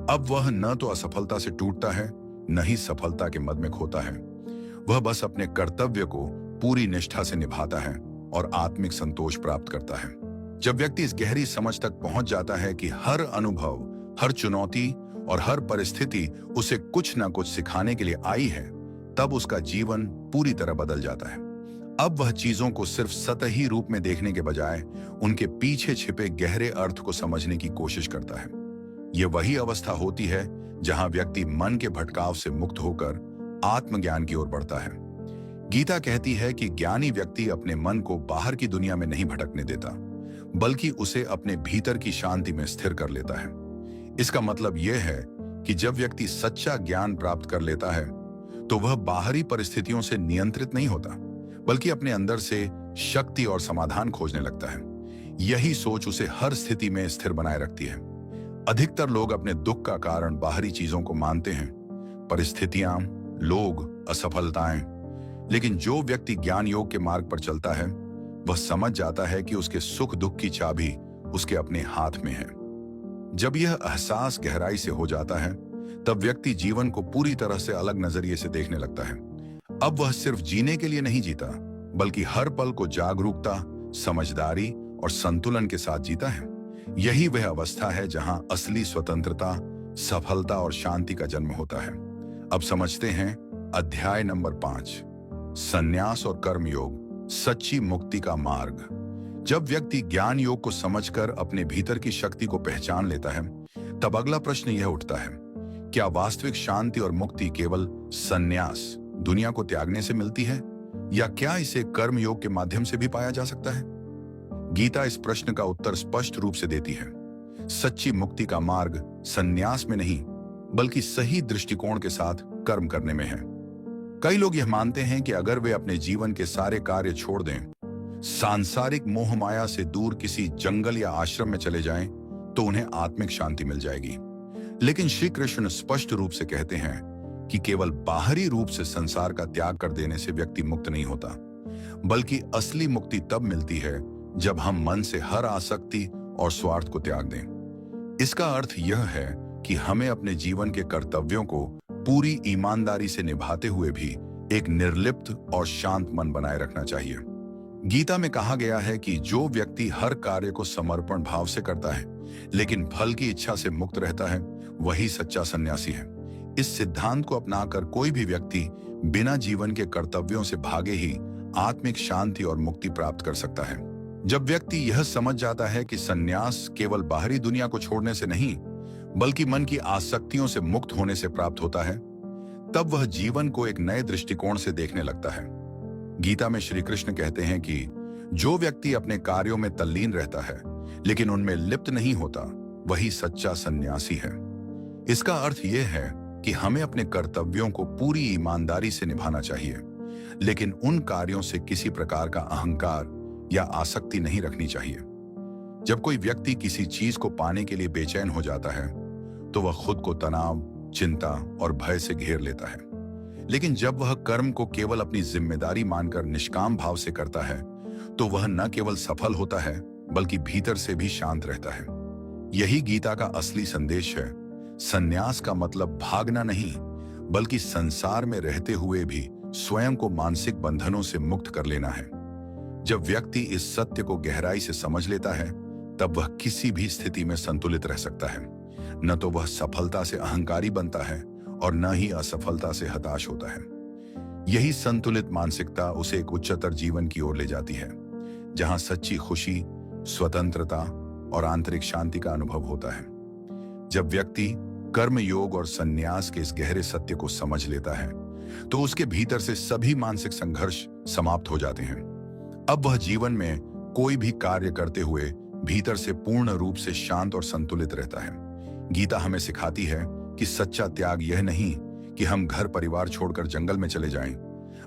अब वह न तो असफलता से टूटता है, न ही सफलता के मद में खोता है। वह बस अपने कर्तव्य को पूरी निष्ठा से निभाता है और आत्मिक संतोष प्राप्त करता है। जब व्यक्ति इस गहरी समझ तक पहुंच जाता है कि हर अनुभव, हर चुनौती और हर परिस्थिति उसे कुछ न कुछ सिखाने के लिए आई है, तब उसका जीवन पूरी तरह बदल जाता है। अब वह चीजों को सिर्फ सतही रूप में देखने के बजाय उनके पीछे छिपे गहरे अर्थ को समझने की कोशिश करता है। यह वही अवस्था होती है जहां व्यक्ति मन के भटकाव से मुक्त होकर आत्मज्ञान की ओर बढ़ता है। गीता कहती है कि ज्ञानी व्यक्ति अपने मन को बाहर की दुनिया में नहीं भटकने देता, बल्कि उसे अपने भीतर की शांति में स्थिर कर लेता है। इसका मतलब यह है कि जब व्यक्ति सच्चा ज्ञान प्राप्त कर लेता है तो वह बाहरी परिस्थितियों से नियंत्रित नहीं होता, बल्कि अपने अंदर से शक्ति और समाधान खोजने लगता है। यही सोच उसे हर स्थिति में स्थिर बनाए रखती है। अधिकतर लोग अपने दुख का कारण बाहरी चीजों को मानते हैं, परिस्थितियां, लोग, असफलताएं। लेकिन जो व्यक्ति ज्ञान योग के मार्ग पर चलता है वह समझ जाता है कि उसके सुख दुख की चाबी उसके अपने हाथ में है। जब यह एहसास गहराई से हो जाता है तब व्यक्ति जीवन को पूरी तरह से अलग नजरिए से देखने लगता है। अब वह सिर्फ जीने के लिए नहीं जीता, बल्कि हर पल को जागरूकता, समझदारी और संतुलन के साथ जीता है। यही वह अवस्था है जहां असली स्वतंत्रता, सफलता और शांति का जन्म होता है। अब समझते हैं अध्याय नंबर 5, संन्यास और कर्म योग, सच्ची मुक्ति का मार्ग। जब व्यक्ति ज्ञान योग को समझकर अपने भीतर की शक्ति को पहचान लेता है तब अगला प्रश्न यह उठता है, क्या वास्तविक शांति और मुक्ति केवल संन्यास, दुनिया को त्यागने से मिलती है, या क्या इसे कर्म योग के माध्यम से भी पाया जा सकता है? गीता इस प्रश्न का उत्तर स्पष्ट रूप से देती है। सच्ची मुक्ति का मार्ग संन्यास में नहीं, बल्कि सही दृष्टिकोण के साथ कर्म करने में है। कई लोग यह मानते हैं कि अगर वे अपने जीवन के सारे कार्य छोड़ दें, सांसारिक मोह माया से दूर किसी जंगल या आश्रम में चले जाएं, तो उन्हें आत्मिक शांति मिल जाएगी। लेकिन श्री कृष्ण स्पष्ट रूप से कहते हैं कि केवल बाहरी रूप से संसार का त्याग कर देने से व्यक्ति मुक्त नहीं होता, बल्कि असली मुक्ति तब मिलती है जब हम मन से हर आसक्ति और स्वार्थ को त्याग दें। इसका अर्थ यह है कि हमें अपने जीवन के कर्तव्यों को पूरी ईमानदारी से निभाते हुए भी एक निर्लिप्त और शांत मन बनाए रखना चाहिए। गीता में कहा गया है कि जो व्यक्ति हर कार्य को समर्पण भाव से करता है लेकिन फल की इच्छा से मुक्त रहता है, वही सच्चा सन्यासी है। इस सिद्धांत को अपनाकर कोई भी व्यक्ति बिना जीवन के कर्तव्यों से भागे ही आत्मिक शांति और मुक्ति प्राप्त कर सकता है। जब व्यक्ति यह समझ जाता है कि सन्यास केवल बाहरी दुनिया को छोड़ने से नहीं, बल्कि मन की आसक्तियों से मुक्त होने से प्राप्त होता है, तब वह जीवन को एक नए दृष्टिकोण से देखने लगता है। गीता में श्री कृष्ण कहते हैं कि जो व्यक्ति अपने कार्यों में तल्लीन रहता है लेकिन उनमें लिप्त नहीं होता, वही सच्चा सन्यासी है। इसका अर्थ यह है कि हमें अपने कर्तव्यों को पूरी ईमानदारी से निभाना चाहिए, लेकिन उन कार्यों से किसी प्रकार का अहंकार या आसक्ति नहीं रखनी चाहिए। जब कोई व्यक्ति किसी चीज को पाने के लिए बेचैन हो जाता है तो वह खुद को तनाव, चिंता और भय से घेर लेता है। लेकिन जब वह कर्म को केवल अपनी जिम्मेदारी मानकर निष्काम भाव से करता है तो वह न केवल सफल होता है बल्कि भीतर से भी शांत रहता है। यही गीता का असली संदेश है। संन्यास का मतलब भागना नहीं, बल्कि संसार में रहते हुए भी स्वयं को मानसिक बंधनों से मुक्त कर लेना है। जब व्यक्ति इस सत्य को गहराई से समझ लेता है तब वह किसी भी स्थिति में संतुलित रह सकता है। न तो वह सफलता से अहंकारी बनता है और न ही असफलता से हताश होता है। यही संतुलित मानसिकता उसे एक उच्चतर जीवन की ओर ले जाती है, जहां सच्ची खुशी, स्वतंत्रता और आंतरिक शांति का अनुभव होता है। जब व्यक्ति कर्म योग और संन्यास के इस गहरे सत्य को समझ लेता है तो उसके भीतर से सभी मानसिक संघर्ष समाप्त हो जाते हैं। अब वह जीवन में कोई भी कार्य करते हुए भीतर से पूर्ण रूप से शांत और संतुलित रहता है। गीता हमें सिखाती है कि सच्चा त्याग यह नहीं कि हम घर परिवार छोड़कर जंगल में चले जाएं,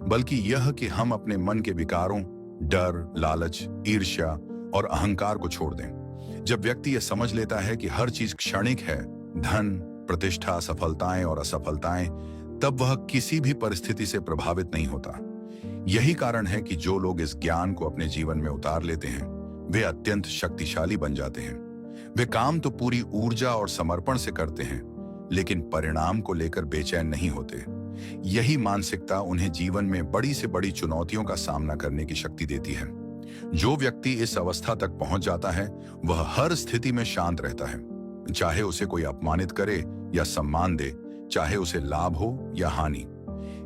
बल्कि यह कि हम अपने मन के विकारों, डर, लालच, ईर्ष्या और अहंकार को छोड़ दें। जब व्यक्ति यह समझ लेता है कि हर चीज क्षणिक है, धन, प्रतिष्ठा, सफलताएं और असफलताएं, तब वह किसी भी परिस्थिति से प्रभावित नहीं होता। यही कारण है कि जो लोग इस ज्ञान को अपने जीवन में उतार लेते हैं वे अत्यंत शक्तिशाली बन जाते हैं। वे काम तो पूरी ऊर्जा और समर्पण से करते हैं, लेकिन परिणाम को लेकर बेचैन नहीं होते। यही मानसिकता उन्हें जीवन में बड़ी से बड़ी चुनौतियों का सामना करने की शक्ति देती है। जो व्यक्ति इस अवस्था तक पहुंच जाता है वह हर स्थिति में शांत रहता है, चाहे उसे कोई अपमानित करे या सम्मान दे, चाहे उसे लाभ हो या हानि।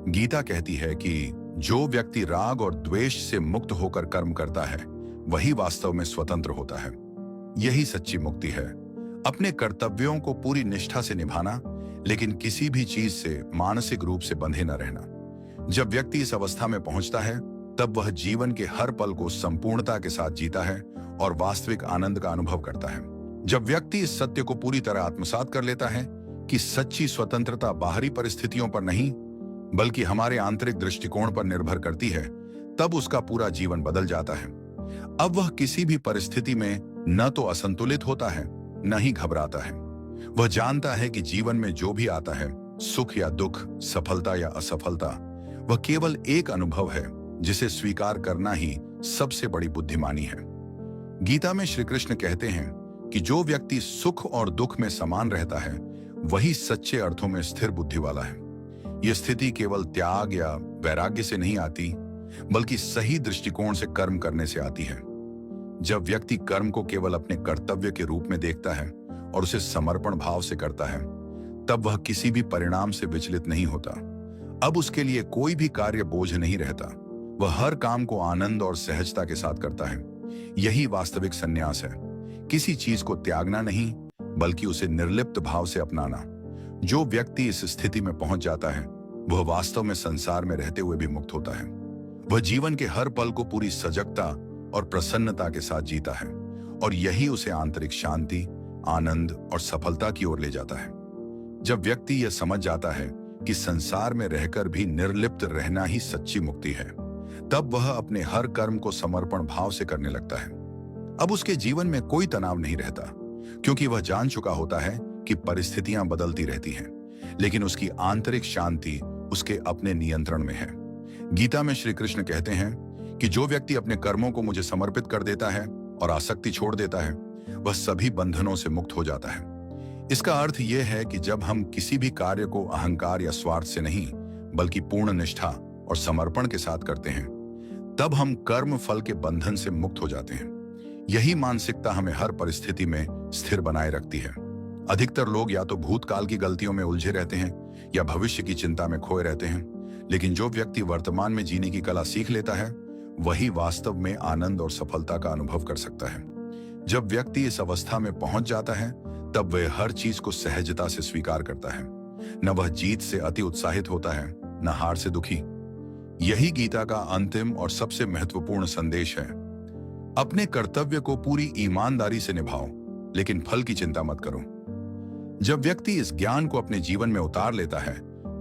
गीता कहती है कि जो व्यक्ति राग और द्वेष से मुक्त होकर कर्म करता है वही वास्तव में स्वतंत्र होता है। यही सच्ची मुक्ति है, अपने कर्तव्यों को पूरी निष्ठा से निभाना, लेकिन किसी भी चीज से मानसिक रूप से बंधे न रहना। जब व्यक्ति इस अवस्था में पहुंचता है तब वह जीवन के हर पल को संपूर्णता के साथ जीता है और वास्तविक आनंद का अनुभव करता है। जब व्यक्ति इस सत्य को पूरी तरह आत्मसात कर लेता है कि सच्ची स्वतंत्रता बाहरी परिस्थितियों पर नहीं बल्कि हमारे आंतरिक दृष्टिकोण पर निर्भर करती है, तब उसका पूरा जीवन बदल जाता है। अब वह किसी भी परिस्थिति में न तो असंतुलित होता है न ही घबराता है। वह जानता है कि जीवन में जो भी आता है, सुख या दुख, सफलता या असफलता, वह केवल एक अनुभव है जिसे स्वीकार करना ही सबसे बड़ी बुद्धिमानी है। गीता में श्री कृष्ण कहते हैं कि जो व्यक्ति सुख और दुख में समान रहता है वही सच्चे अर्थों में स्थिर बुद्धि वाला है। यह स्थिति केवल त्याग या वैराग्य से नहीं आती बल्कि सही दृष्टिकोण से कर्म करने से आती है। जब व्यक्ति कर्म को केवल अपने कर्तव्य के रूप में देखता है और उसे समर्पण भाव से करता है तब वह किसी भी परिणाम से विचलित नहीं होता। अब उसके लिए कोई भी कार्य बोझ नहीं रहता, वह हर काम को आनंद और सहजता के साथ करता है। यही वास्तविक संन्यास है, किसी चीज को त्यागना नहीं बल्कि उसे निर्लिप्त भाव से अपनाना। जो व्यक्ति इस स्थिति में पहुंच जाता है वह वास्तव में संसार में रहते हुए भी मुक्त होता है। वह जीवन के हर पल को पूरी सजगता और प्रसन्नता के साथ जीता है और यही उसे आंतरिक शांति, आनंद और सफलता की ओर ले जाता है। जब व्यक्ति यह समझ जाता है कि संसार में रहकर भी निर्लिप्त रहना ही सच्ची मुक्ति है, तब वह अपने हर कर्म को समर्पण भाव से करने लगता है। अब उसके जीवन में कोई तनाव नहीं रहता, क्योंकि वह जान चुका होता है कि परिस्थितियां बदलती रहती हैं, लेकिन उसकी आंतरिक शांति उसके अपने नियंत्रण में है। गीता में श्री कृष्ण कहते हैं कि जो व्यक्ति अपने कर्मों को मुझे समर्पित कर देता है और आसक्ति छोड़ देता है वह सभी बंधनों से मुक्त हो जाता है। इसका अर्थ यह है कि जब हम किसी भी कार्य को अहंकार या स्वार्थ से नहीं बल्कि पूर्ण निष्ठा और समर्पण के साथ करते हैं तब हम कर्म फल के बंधन से मुक्त हो जाते हैं। यही मानसिकता हमें हर परिस्थिति में स्थिर बनाए रखती है। अधिकतर लोग या तो भूतकाल की गलतियों में उलझे रहते हैं या भविष्य की चिंता में खोए रहते हैं, लेकिन जो व्यक्ति वर्तमान में जीने की कला सीख लेता है वही वास्तव में आनंद और सफलता का अनुभव कर सकता है। जब व्यक्ति इस अवस्था में पहुंच जाता है तब वह हर चीज को सहजता से स्वीकार करता है। न वह जीत से अति उत्साहित होता है न हार से दुखी। यही गीता का अंतिम और सबसे महत्वपूर्ण संदेश है। अपने कर्तव्य को पूरी ईमानदारी से निभाओ, लेकिन फल की चिंता मत करो। जब व्यक्ति इस ज्ञान को अपने जीवन में उतार लेता है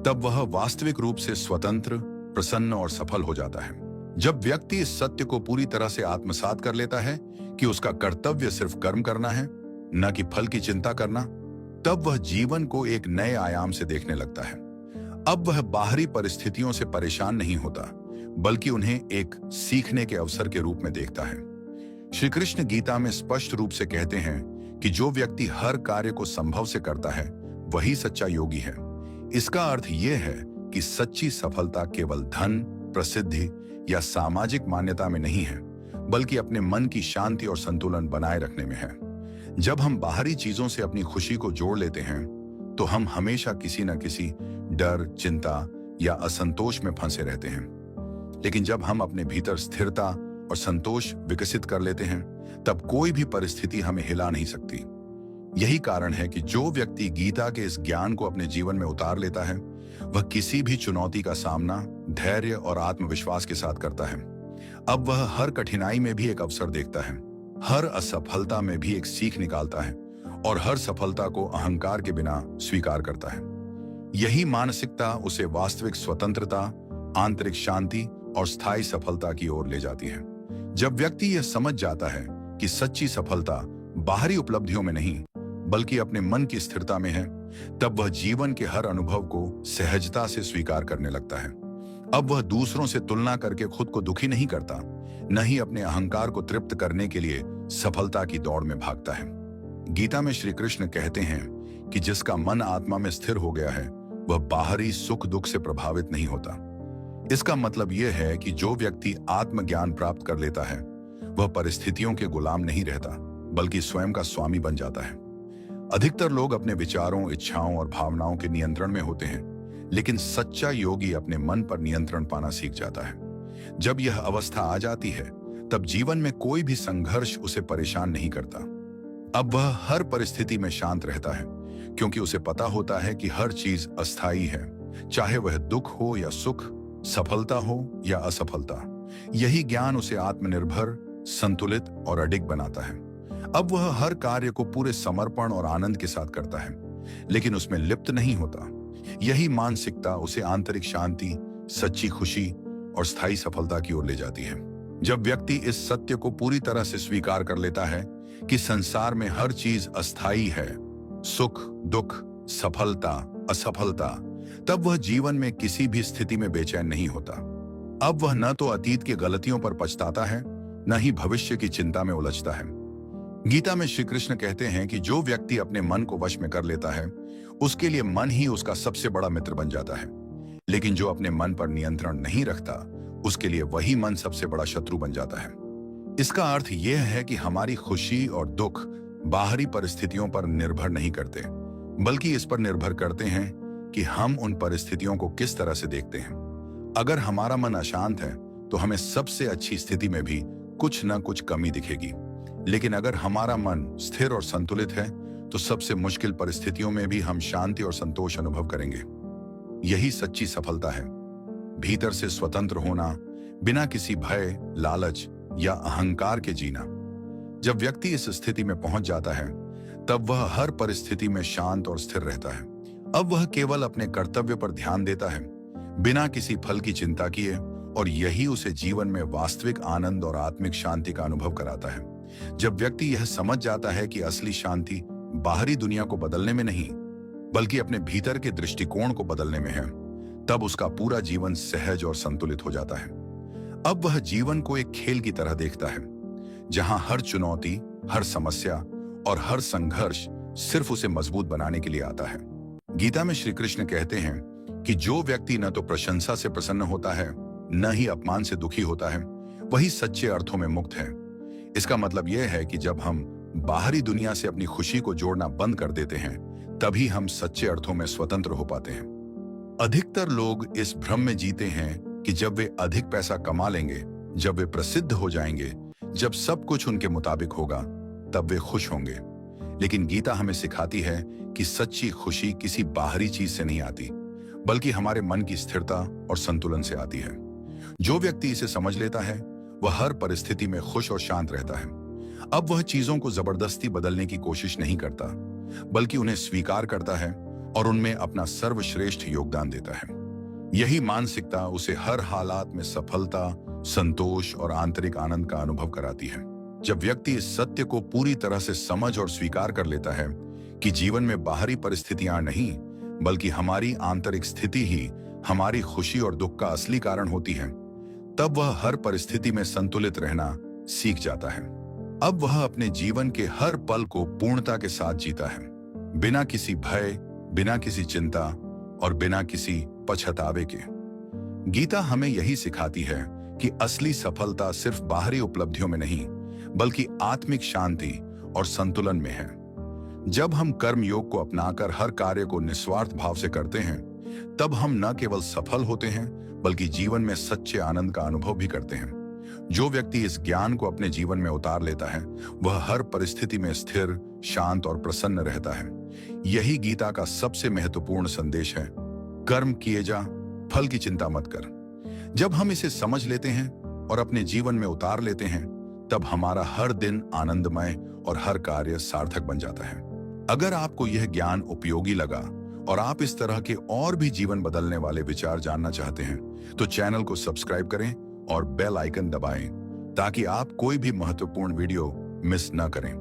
तब वह वास्तविक रूप से स्वतंत्र, प्रसन्न और सफल हो जाता है। जब व्यक्ति इस सत्य को पूरी तरह से आत्मसात कर लेता है कि उसका कर्तव्य सिर्फ कर्म करना है, न कि फल की चिंता करना, तब वह जीवन को एक नए आयाम से देखने लगता है। अब वह बाहरी परिस्थितियों से परेशान नहीं होता, बल्कि उन्हें एक सीखने के अवसर के रूप में देखता है। श्री कृष्ण गीता में स्पष्ट रूप से कहते हैं कि जो व्यक्ति हर कार्य को संभव से करता है वही सच्चा योगी है। इसका अर्थ यह है कि सच्ची सफलता केवल धन, प्रसिद्धि या सामाजिक मान्यता में नहीं है, बल्कि अपने मन की शांति और संतुलन बनाए रखने में है। जब हम बाहरी चीजों से अपनी खुशी को जोड़ लेते हैं तो हम हमेशा किसी न किसी डर, चिंता या असंतोष में फंसे रहते हैं। लेकिन जब हम अपने भीतर स्थिरता और संतोष विकसित कर लेते हैं तब कोई भी परिस्थिति हमें हिला नहीं सकती। यही कारण है कि जो व्यक्ति गीता के इस ज्ञान को अपने जीवन में उतार लेता है, वह किसी भी चुनौती का सामना धैर्य और आत्मविश्वास के साथ करता है। अब वह हर कठिनाई में भी एक अवसर देखता है, हर असफलता में भी एक सीख निकालता है और हर सफलता को अहंकार के बिना स्वीकार करता है। यही मानसिकता उसे वास्तविक स्वतंत्रता, आंतरिक शांति और स्थायी सफलता की ओर ले जाती है। जब व्यक्ति यह समझ जाता है कि सच्ची सफलता बाहरी उपलब्धियों में नहीं बल्कि अपने मन की स्थिरता में है, तब वह जीवन के हर अनुभव को सहजता से स्वीकार करने लगता है। अब वह दूसरों से तुलना करके खुद को दुखी नहीं करता, न ही अपने अहंकार को तृप्त करने के लिए सफलता की दौड़ में भागता है। गीता में श्री कृष्ण कहते हैं कि जिसका मन आत्मा में स्थिर हो गया है, वह बाहरी सुख दुख से प्रभावित नहीं होता। इसका मतलब यह है कि जो व्यक्ति आत्मज्ञान प्राप्त कर लेता है, वह परिस्थितियों के गुलाम नहीं रहता, बल्कि स्वयं का स्वामी बन जाता है। अधिकतर लोग अपने विचारों, इच्छाओं और भावनाओं के नियंत्रण में होते हैं, लेकिन सच्चा योगी अपने मन पर नियंत्रण पाना सीख जाता है। जब यह अवस्था आ जाती है, तब जीवन में कोई भी संघर्ष उसे परेशान नहीं करता। अब वह हर परिस्थिति में शांत रहता है, क्योंकि उसे पता होता है कि हर चीज अस्थायी है, चाहे वह दुख हो या सुख, सफलता हो या असफलता। यही ज्ञान उसे आत्मनिर्भर, संतुलित और अडिग बनाता है। अब वह हर कार्य को पूरे समर्पण और आनंद के साथ करता है, लेकिन उसमें लिप्त नहीं होता। यही मानसिकता उसे आंतरिक शांति, सच्ची खुशी और स्थायी सफलता की ओर ले जाती है। जब व्यक्ति इस सत्य को पूरी तरह से स्वीकार कर लेता है कि संसार में हर चीज अस्थायी है, सुख, दुख, सफलता, असफलता, तब वह जीवन में किसी भी स्थिति में बेचैन नहीं होता। अब वह न तो अतीत की गलतियों पर पछताता है, न ही भविष्य की चिंता में उलझता है। गीता में श्री कृष्ण कहते हैं कि जो व्यक्ति अपने मन को वश में कर लेता है, उसके लिए मन ही उसका सबसे बड़ा मित्र बन जाता है। लेकिन जो अपने मन पर नियंत्रण नहीं रखता, उसके लिए वही मन सबसे बड़ा शत्रु बन जाता है। इसका अर्थ यह है कि हमारी खुशी और दुख बाहरी परिस्थितियों पर निर्भर नहीं करते, बल्कि इस पर निर्भर करते हैं कि हम उन परिस्थितियों को किस तरह से देखते हैं। अगर हमारा मन अशांत है, तो हमें सबसे अच्छी स्थिति में भी कुछ न कुछ कमी दिखेगी। लेकिन अगर हमारा मन स्थिर और संतुलित है, तो सबसे मुश्किल परिस्थितियों में भी हम शांति और संतोष अनुभव करेंगे। यही सच्ची सफलता है, भीतर से स्वतंत्र होना, बिना किसी भय, लालच या अहंकार के जीना। जब व्यक्ति इस स्थिति में पहुंच जाता है, तब वह हर परिस्थिति में शांत और स्थिर रहता है। अब वह केवल अपने कर्तव्य पर ध्यान देता है, बिना किसी फल की चिंता किए, और यही उसे जीवन में वास्तविक आनंद और आत्मिक शांति का अनुभव कराता है। जब व्यक्ति यह समझ जाता है कि असली शांति बाहरी दुनिया को बदलने में नहीं, बल्कि अपने भीतर के दृष्टिकोण को बदलने में है, तब उसका पूरा जीवन सहज और संतुलित हो जाता है। अब वह जीवन को एक खेल की तरह देखता है, जहां हर चुनौती, हर समस्या और हर संघर्ष सिर्फ उसे मजबूत बनाने के लिए आता है। गीता में श्री कृष्ण कहते हैं कि जो व्यक्ति न तो प्रशंसा से प्रसन्न होता है, न ही अपमान से दुखी होता है, वही सच्चे अर्थों में मुक्त है। इसका मतलब यह है कि जब हम बाहरी दुनिया से अपनी खुशी को जोड़ना बंद कर देते हैं, तभी हम सच्चे अर्थों में स्वतंत्र हो पाते हैं। अधिकतर लोग इस भ्रम में जीते हैं कि जब वे अधिक पैसा कमा लेंगे, जब वे प्रसिद्ध हो जाएंगे, जब सब कुछ उनके मुताबिक होगा, तब वे खुश होंगे। लेकिन गीता हमें सिखाती है कि सच्ची खुशी किसी बाहरी चीज से नहीं आती, बल्कि हमारे मन की स्थिरता और संतुलन से आती है। जो व्यक्ति इसे समझ लेता है, वह हर परिस्थिति में खुश और शांत रहता है। अब वह चीजों को जबरदस्ती बदलने की कोशिश नहीं करता, बल्कि उन्हें स्वीकार करता है और उनमें अपना सर्वश्रेष्ठ योगदान देता है। यही मानसिकता उसे हर हालात में सफलता, संतोष और आंतरिक आनंद का अनुभव कराती है। जब व्यक्ति इस सत्य को पूरी तरह से समझ और स्वीकार कर लेता है कि जीवन में बाहरी परिस्थितियां नहीं, बल्कि हमारी आंतरिक स्थिति ही हमारी खुशी और दुख का असली कारण होती है, तब वह हर परिस्थिति में संतुलित रहना सीख जाता है। अब वह अपने जीवन के हर पल को पूर्णता के साथ जीता है, बिना किसी भय, बिना किसी चिंता और बिना किसी पछतावे के। गीता हमें यही सिखाती है कि असली सफलता सिर्फ बाहरी उपलब्धियों में नहीं, बल्कि आत्मिक शांति और संतुलन में है। जब हम कर्म योग को अपनाकर हर कार्य को निस्वार्थ भाव से करते हैं, तब हम न केवल सफल होते हैं, बल्कि जीवन में सच्चे आनंद का अनुभव भी करते हैं। जो व्यक्ति इस ज्ञान को अपने जीवन में उतार लेता है वह हर परिस्थिति में स्थिर, शांत और प्रसन्न रहता है। यही गीता का सबसे महत्वपूर्ण संदेश है। कर्म किए जा, फल की चिंता मत कर। जब हम इसे समझ लेते हैं और अपने जीवन में उतार लेते हैं, तब हमारा हर दिन आनंदमय और हर कार्य सार्थक बन जाता है। अगर आपको यह ज्ञान उपयोगी लगा और आप इस तरह के और भी जीवन बदलने वाले विचार जानना चाहते हैं, तो चैनल को सब्सक्राइब करें और बेल आइकन दबाएं ताकि आप कोई भी महत्वपूर्ण वीडियो मिस न करें।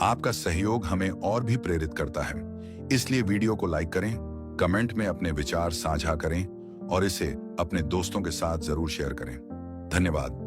आपका सहयोग हमें और भी प्रेरित करता है, इसलिए वीडियो को लाइक करें, कमेंट में अपने विचार साझा करें और इसे अपने दोस्तों के साथ जरूर शेयर करें। धन्यवाद।